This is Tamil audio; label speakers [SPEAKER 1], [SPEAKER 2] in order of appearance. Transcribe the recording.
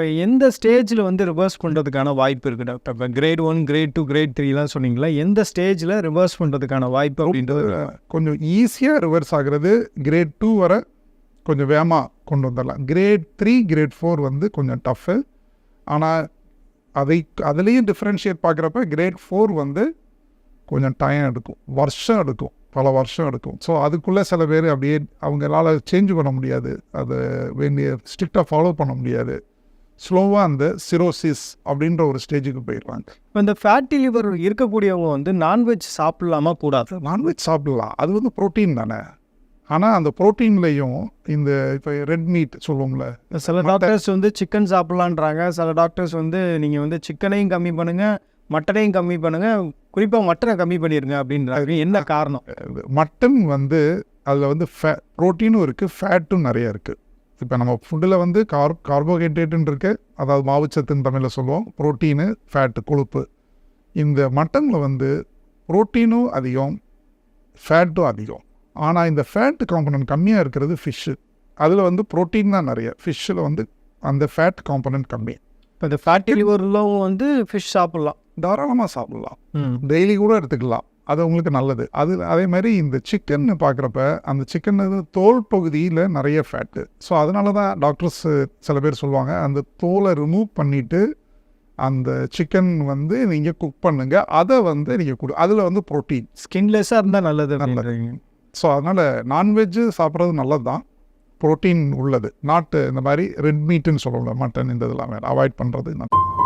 [SPEAKER 1] இப்போ எந்த ஸ்டேஜில் வந்து ரிவர்ஸ் பண்ணுறதுக்கான வாய்ப்பு இருக்குது டாக்டர்? இப்போ கிரேட் 1, கிரேட் 2, கிரேட் 3லாம் சொன்னீங்களா, எந்த ஸ்டேஜில் ரிவர்ஸ் பண்ணுறதுக்கான வாய்ப்பு அப்படின்றது?
[SPEAKER 2] கொஞ்சம் ஈஸியாக ரிவர்ஸ் ஆகிறது கிரேட் 2 வரை கொஞ்சம் வேகமாக கொண்டு வந்துடலாம். கிரேட் 3, கிரேட் 4 வந்து கொஞ்சம் டஃப்பு. ஆனால் அதுலேயும் டிஃப்ரென்ஷியேட் பார்க்குறப்ப கிரேட் 4 வந்து கொஞ்சம் டைம் எடுக்கும், வருஷம் எடுக்கும், பல வருஷம் எடுக்கும். ஸோ அதுக்குள்ளே சில பேர் அப்படியே அவங்களால சேஞ்ச் பண்ண முடியாது, அதை வேண்டிய ஸ்ட்ரிக்டாக ஃபாலோ பண்ண முடியாது. ஸ்லோவாக அந்த சிரோசிஸ் அப்படின்ற ஒரு ஸ்டேஜுக்கு போயிடுவாங்க.
[SPEAKER 1] இப்போ இந்த ஃபேட்டி லிவர் இருக்கக்கூடியவங்க வந்து நான்வெஜ் சாப்பிடலாமா கூடாது?
[SPEAKER 2] நான்வெஜ் சாப்பிடலாம், அது வந்து ப்ரோட்டீன் தானே. ஆனால் அந்த ப்ரோட்டீன்லேயும் இந்த இப்போ ரெட் மீட் சொல்லுவோம்ல,
[SPEAKER 1] சில டாக்டர்ஸ் வந்து சிக்கன் சாப்பிட்லான்றாங்க, சில டாக்டர்ஸ் வந்து நீங்கள் வந்து சிக்கனையும் கம்மி பண்ணுங்கள், மட்டனையும் கம்மி பண்ணுங்கள், குறிப்பாக மட்டனை கம்மி பண்ணிடுங்க அப்படின்றாங்க. என்ன காரணம்?
[SPEAKER 2] மட்டன் வந்து அதில் வந்து ப்ரோட்டீனும் இருக்குது, ஃபேட்டும் நிறைய இருக்குது. இப்போ நம்ம ஃபுட்டில் வந்து கார்போஹைட்ரேட்டுன்னு இருக்குது, அதாவது மாவுச்சத்துன்னு தமிழில் சொல்லுவோம், ப்ரோட்டீனு, ஃபேட்டு, கொழுப்பு. இந்த மட்டனில் வந்து ப்ரோட்டீனும் அதிகம், ஃபேட்டும் அதிகம். ஆனால் இந்த ஃபேட் காம்பனன்ட் கம்மியாக இருக்கிறது ஃபிஷ்ஷு. அதில் வந்து ப்ரோட்டீன் தான் நிறைய, ஃபிஷ்ஷில் வந்து அந்த ஃபேட் காம்பனன்ட் கம்மி.
[SPEAKER 1] இப்போ இந்த ஃபேட்டி லிவர்லாம் வந்து ஃபிஷ் சாப்பிட்லாம்,
[SPEAKER 2] தாராளமாக சாப்பிட்லாம், டெய்லி கூட எடுத்துக்கலாம், அது உங்களுக்கு நல்லது. அதே மாதிரி இந்த சிக்கன் பார்க்குறப்ப அந்த சிக்கன் தோல் பகுதியில் நிறைய ஃபேட்டு. ஸோ அதனால தான் டாக்டர்ஸ் சில பேர் சொல்லுவாங்க, அந்த தோலை ரிமூவ் பண்ணிவிட்டு அந்த சிக்கன் வந்து நீங்கள் குக் பண்ணுங்க, அதை வந்து நீங்கள் அதில் வந்து ப்ரோட்டீன்
[SPEAKER 1] ஸ்கின்லெஸ்ஸாக இருந்தால் நல்லது.
[SPEAKER 2] ஸோ அதனால் நான்வெஜ்ஜு சாப்பிட்றது நல்லது தான், ப்ரோட்டீன் உள்ளது. நாட்டு இந்த மாதிரி ரெட் மீட்டுன்னு சொல்லுவோம்ல, மட்டன், இந்த இதெல்லாம் வேறு அவாய்ட் பண்ணுறது நல்லது.